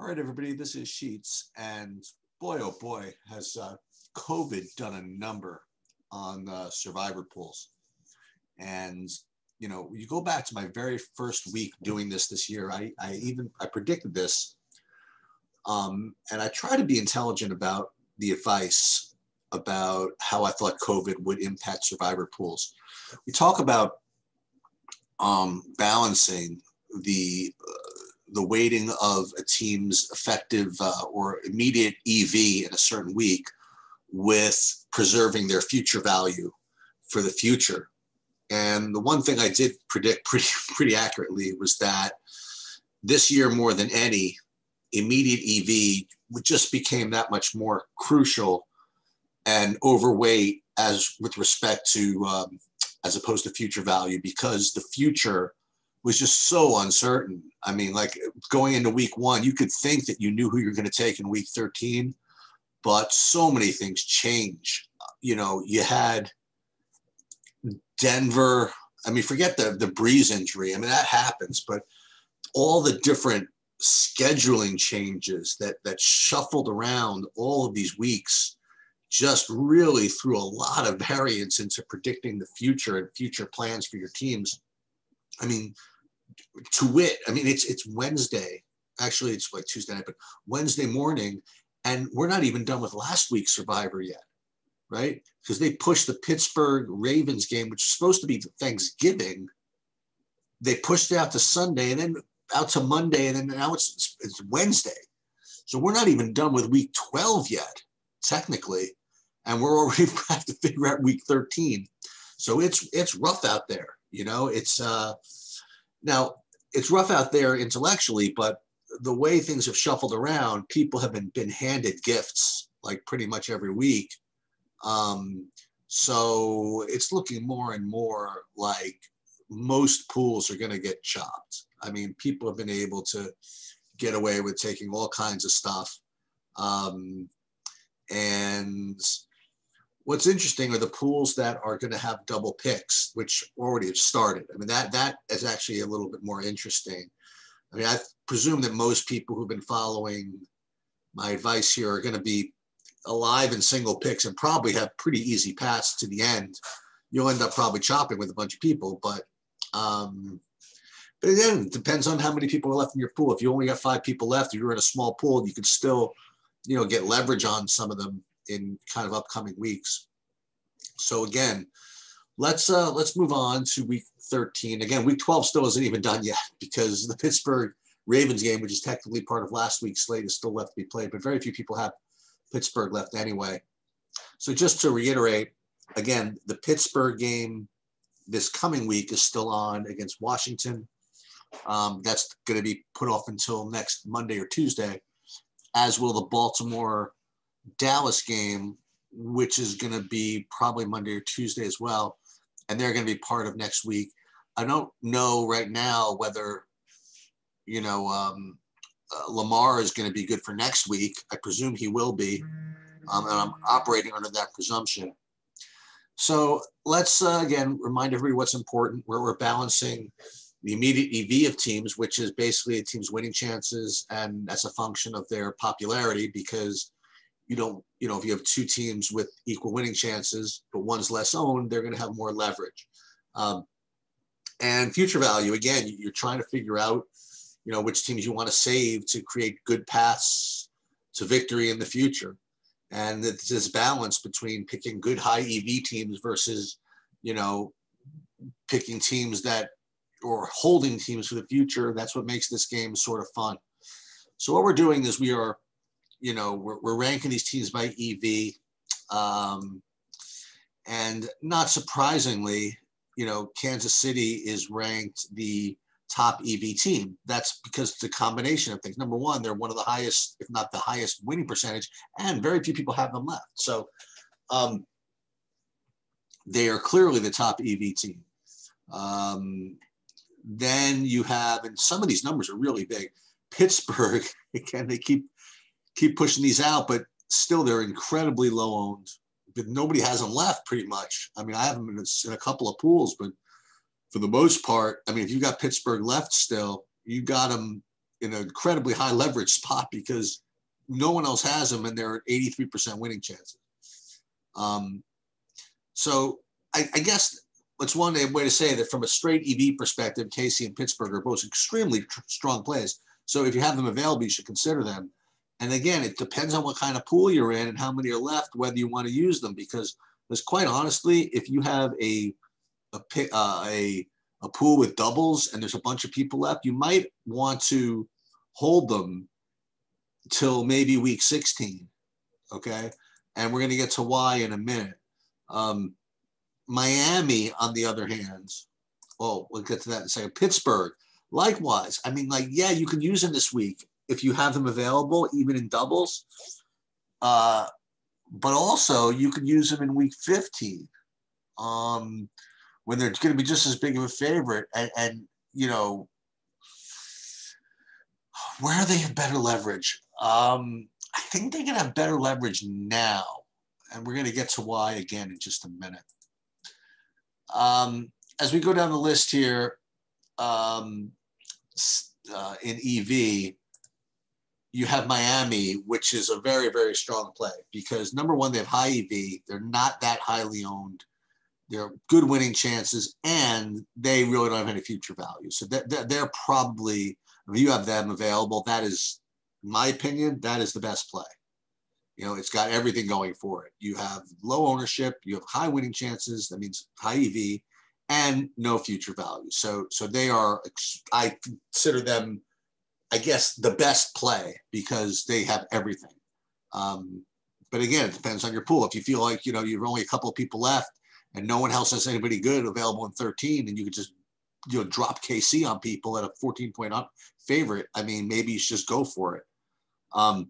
All right, everybody, this is Sheets, and boy, oh boy, has COVID done a number on survivor pools. And, you know, you go back to my very first week doing this year, I predicted this, and I try to be intelligent about the advice about how I thought COVID would impact survivor pools. We talk about balancing the weighting of a team's effective or immediate EV in a certain week with preserving their future value for the future. And the one thing I did predict pretty accurately was that this year, more than any, immediate EV just became that much more crucial and overweight as with respect to as opposed to future value, because the future was just so uncertain. I mean, like going into week one, you could think that you knew who you're going to take in week 13, but so many things change. You know, you had Denver. I mean, forget the Breeze injury. I mean, that happens, but all the different scheduling changes that shuffled around all of these weeks just really threw a lot of variance into predicting the future and future plans for your teams. I mean, to wit, I mean, it's Wednesday. Actually, it's like Tuesday night, but Wednesday morning, and we're not even done with last week's Survivor yet, right? Because they pushed the Pittsburgh Ravens game, which is supposed to be Thanksgiving. They pushed it out to Sunday and then out to Monday, and then now it's Wednesday. So we're not even done with week 12 yet, technically, and we're already have to figure out week 13. So it's rough out there, you know. It's now it's rough out there intellectually, but the way things have shuffled around, people have been handed gifts like pretty much every week. So it's looking more and more like most pools are going to get chopped. I mean, people have been able to get away with taking all kinds of stuff. And what's interesting are the pools that are going to have double picks, which already have started. I mean, that is actually a little bit more interesting. I mean, I presume that most people who've been following my advice here are going to be alive in single picks and probably have pretty easy paths to the end. You'll end up probably chopping with a bunch of people, but again, it depends on how many people are left in your pool. If you only got 5 people left, or you're in a small pool, you could still, you know, get leverage on some of them in kind of upcoming weeks. So again, let's move on to week 13. Again, week 12 still isn't even done yet because the Pittsburgh Ravens game, which is technically part of last week's slate, is still left to be played, but very few people have Pittsburgh left anyway. So just to reiterate, again, the Pittsburgh game this coming week is still on against Washington. That's going to be put off until next Monday or Tuesday, as will the Baltimore-Dallas game, which is going to be probably Monday or Tuesday as well. And they're going to be part of next week. I don't know right now whether, you know, Lamar is going to be good for next week. I presume he will be. And I'm operating under that presumption. So let's, again, remind everybody what's important, where we're balancing the immediate EV of teams, which is basically a team's winning chances, and that's a function of their popularity, because you don't, you know, if you have 2 teams with equal winning chances, but one's less owned, they're going to have more leverage. And future value, again, you're trying to figure out, you know, which teams you want to save to create good paths to victory in the future. And it's this balance between picking good high EV teams versus, you know, picking teams that, or holding teams for the future. That's what makes this game sort of fun. So what we're doing is we are, you know, we're ranking these teams by EV. And not surprisingly, you know, Kansas City is ranked the top EV team. That's because it's a combination of things. Number one, they're one of the highest, if not the highest winning percentage, and very few people have them left. So they are clearly the top EV team. Then you have, and some of these numbers are really big. Pittsburgh, again, they keep pushing these out, but still they're incredibly low owned. But nobody has them left pretty much. I mean, I have them in a couple of pools, but for the most part, I mean, if you got Pittsburgh left still, you got them in an incredibly high leverage spot because no one else has them and they're at 83% winning chances. So I guess it's one way to say that from a straight EV perspective, KC and Pittsburgh are both extremely strong plays. So if you have them available, you should consider them. And again, it depends on what kind of pool you're in and how many are left, whether you want to use them. Because quite honestly, if you have a pool with doubles and there's a bunch of people left, you might want to hold them till maybe week 16. Okay, and we're going to get to why in a minute. Miami, on the other hand, we'll get to that in a second. Pittsburgh, likewise. I mean, like, yeah, you can use them this week if you have them available, even in doubles. But also, you could use them in week 15 when they're going to be just as big of a favorite. And you know, where they have better leverage? I think they're going to have better leverage now. And we're going to get to why again in just a minute. As we go down the list here, in EV, you have Miami, which is a very, very strong play because number one, they have high EV. They're not that highly owned. They're good winning chances, and they really don't have any future value. So they're probably, if you have them available, that is, in my opinion, that is the best play. You know, it's got everything going for it. You have low ownership, you have high winning chances. That means high EV and no future value. So they are, I consider them, I guess, the best play because they have everything. But again, it depends on your pool. If you feel like, you know, you've only a couple of people left and no one else has anybody good available in 13 and you could just, you know, drop KC on people at a 14-point up favorite, I mean, maybe you should just go for it. All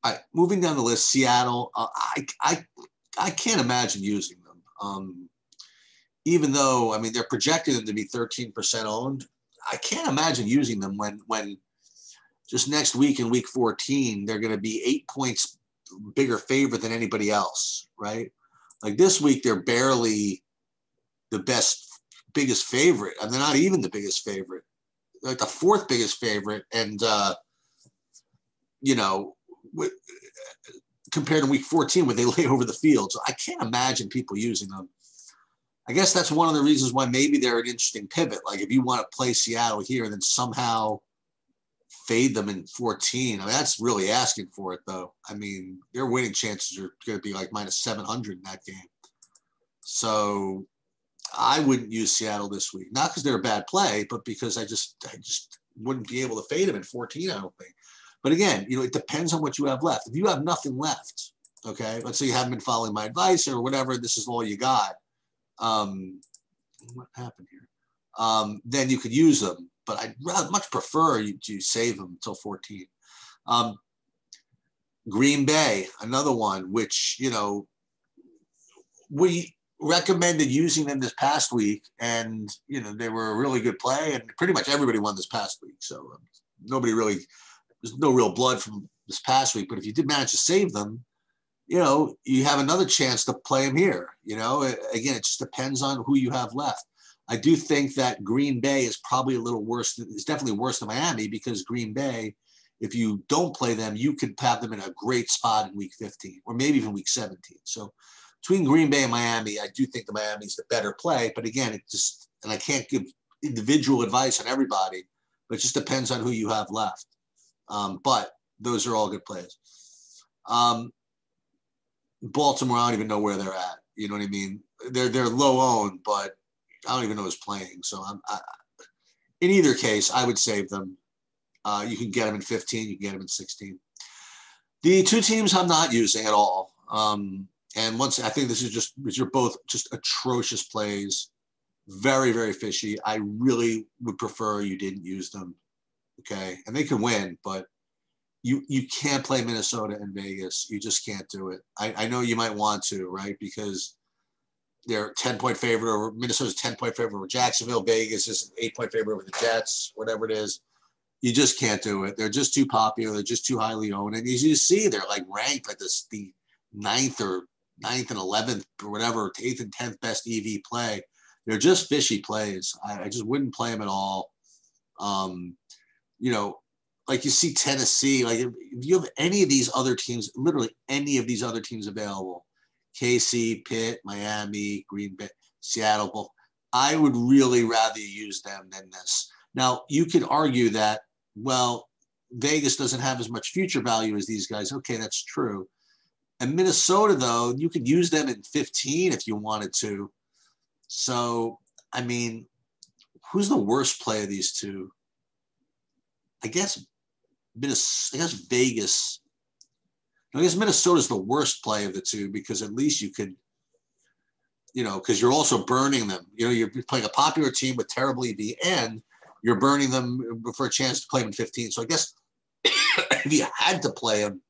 right, moving down the list, Seattle. I can't imagine using them. Even though, I mean, they're projecting them to be 13% owned. I can't imagine using them when just next week in week 14, they're going to be 8 points bigger favorite than anybody else, right? Like this week, they're barely the biggest favorite. And they're not even the biggest favorite. They're like the fourth biggest favorite. And, you know, compared to week 14 where they lay over the field. So I can't imagine people using them. I guess that's one of the reasons why maybe they're an interesting pivot. Like if you want to play Seattle here and then somehow fade them in 14, I mean, that's really asking for it though. I mean, their winning chances are going to be like minus 700 in that game. So I wouldn't use Seattle this week. Not because they're a bad play, but because I just wouldn't be able to fade them in 14, I don't think. But again, you know, it depends on what you have left. If you have nothing left, okay, let's say you haven't been following my advice or whatever, this is all you got. What happened here? Then you could use them, but I'd much prefer you to save them until 14. Green Bay, another one, which, you know, we recommended using them this past week, and, you know, they were a really good play, and pretty much everybody won this past week. So nobody really, there's no real blood from this past week, but if you did manage to save them, you know, you have another chance to play them here. You know, again, it just depends on who you have left. I do think that Green Bay is probably a little worse. It's definitely worse than Miami because Green Bay, if you don't play them, you could have them in a great spot in week 15 or maybe even week 17. So between Green Bay and Miami, I do think the Miami is the better play. But again, it just, and I can't give individual advice on everybody, but it just depends on who you have left. But those are all good plays. Baltimore, I don't even know where they're at. You know what I mean? They're low owned, but I don't even know who's playing. So in either case, I would save them. You can get them in 15. You can get them in 16. The two teams I'm not using at all. And once I think these are both just atrocious plays, very, very fishy. I really would prefer you didn't use them. Okay, and they can win, but you can't play Minnesota and Vegas. You just can't do it. I know you might want to, right? Because they're 10-point favorite over Minnesota's 10-point favorite over Jacksonville. Vegas is an 8-point favorite over the Jets, whatever it is. You just can't do it. They're just too popular. They're just too highly owned. And as you see, they're like ranked like this, the 9th and 11th or whatever, 8th and 10th best EV play. They're just fishy plays. I just wouldn't play them at all. you know, like you see Tennessee, like if you have any of these other teams, literally any of these other teams available, KC, Pitt, Miami, Green Bay, Seattle, I would really rather use them than this. Now, you could argue that, well, Vegas doesn't have as much future value as these guys. Okay, that's true. And Minnesota, though, you could use them in 15 if you wanted to. So, I mean, who's the worst play of these two? I guess Vegas. I guess Minnesota's the worst play of the two because at least you could, you know, because you're also burning them. You know, you're playing a popular team with terrible EV and you're burning them for a chance to play them in 15. So I guess if you had to play them,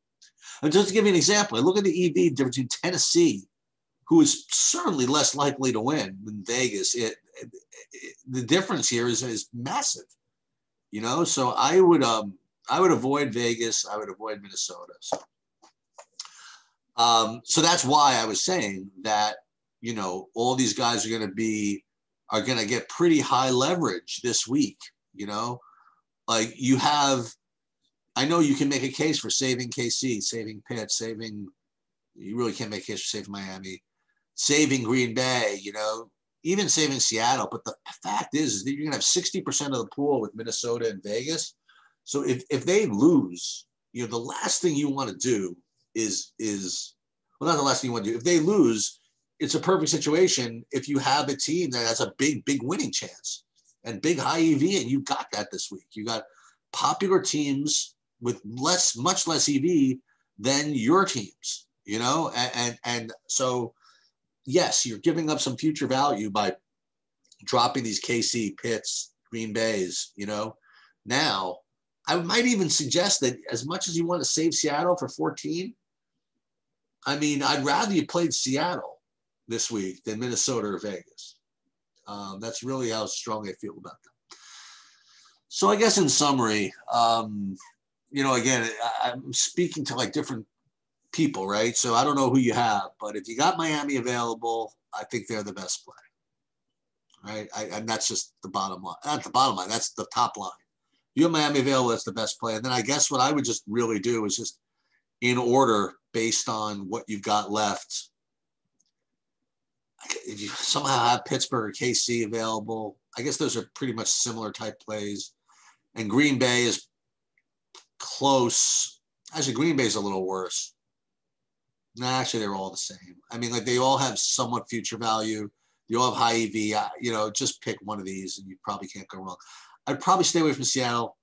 and just to give you an example, I look at the EV difference between Tennessee, who is certainly less likely to win than Vegas. The difference here is massive, you know. So I would avoid Vegas. I would avoid Minnesota. So that's why I was saying that, you know, all these guys are going to get pretty high leverage this week. You know, like you have. I know you can make a case for saving KC, saving Pitt, you really can't make a case for saving Miami, saving Green Bay, you know, even saving Seattle. But the fact is that you're going to have 60% of the pool with Minnesota and Vegas. So if they lose, you know, the last thing you want to do is well, not the last thing you want to do. If they lose, it's a perfect situation if you have a team that has a big winning chance and big high EV, and you got that this week. You got popular teams with much less EV than your teams, you know? And so, yes, you're giving up some future value by dropping these KC, Pitts, Green Bays, you know? Now, I might even suggest that as much as you want to save Seattle for 14, I mean, I'd rather you played Seattle this week than Minnesota or Vegas. That's really how strong I feel about them. So I guess in summary, you know, again, I'm speaking to like different people, right? So I don't know who you have, but if you got Miami available, I think they're the best play, right? And that's just the bottom line. Not the bottom line, that's the top line. If you have Miami available, that's the best play. And then I guess what I would just really do is just in order based on what you've got left. If you somehow have Pittsburgh or KC available, I guess those are pretty much similar type plays. And Green Bay is close. Actually, Green Bay is a little worse. No, actually, they're all the same. I mean, like they all have somewhat future value. You all have high EV. You know, just pick one of these, and you probably can't go wrong. I'd probably stay away from Seattle.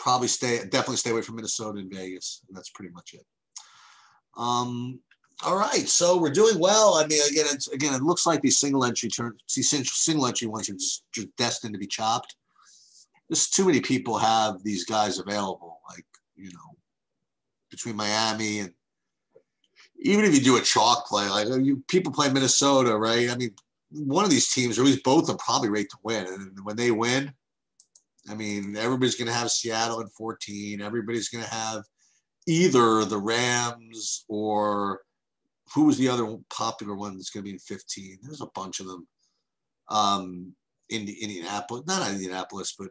Definitely stay away from Minnesota and Vegas, and that's pretty much it. All right, so we're doing well. I mean, again, it looks like these single entry ones are just destined to be chopped. Just too many people have these guys available, like, you know, between Miami and even if you do a chalk play, like people play Minnesota, right? I mean, one of these teams, or at least both, are probably rated to win. And when they win, I mean, everybody's going to have Seattle in 14. Everybody's going to have either the Rams or who was the other popular one that's going to be in 15? There's a bunch of them. Indianapolis, not Indianapolis, but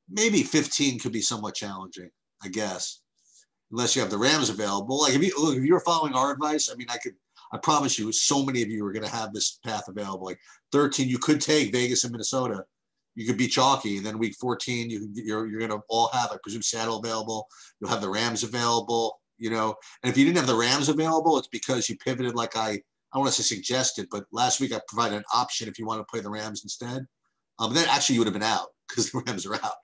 maybe 15 could be somewhat challenging, I guess, unless you have the Rams available. Like if you were following our advice, I mean, I promise you, so many of you are going to have this path available. Like 13, you could take Vegas and Minnesota. You could be chalky, and then week 14, you're going to all have, I presume, Seattle available. You'll have the Rams available, you know. And if you didn't have the Rams available, it's because you pivoted, like I don't want to say suggested, but last week I provided an option if you want to play the Rams instead. But then actually you would have been out because the Rams are out.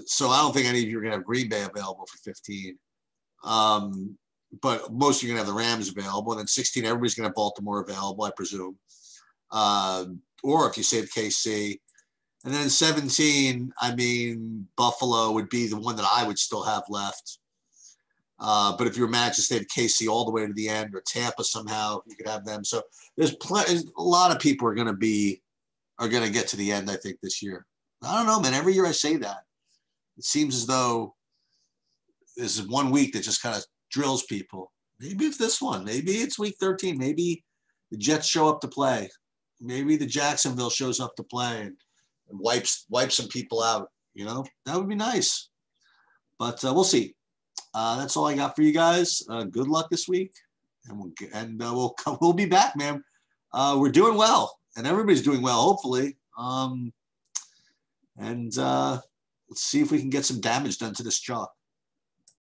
So I don't think any of you are going to have Green Bay available for 15. But most of you are going to have the Rams available. And then 16, everybody's going to have Baltimore available, I presume. Or if you save KC. And then 17, I mean, Buffalo would be the one that I would still have left. But if you were managed to save KC all the way to the end, or Tampa somehow, you could have them. So there's a lot of people are going to get to the end, I think, this year. I don't know, man. Every year I say that. It seems as though this is one week that just kind of drills people. Maybe it's this one. Maybe it's week 13. Maybe the Jets show up to play. Maybe the Jacksonville shows up to play. and wipe some people out. You know, that would be nice. But we'll see. That's all I got for you guys. Good luck this week, and we'll be back, man. We're doing well, and everybody's doing well, hopefully. Let's see if we can get some damage done to this chalk.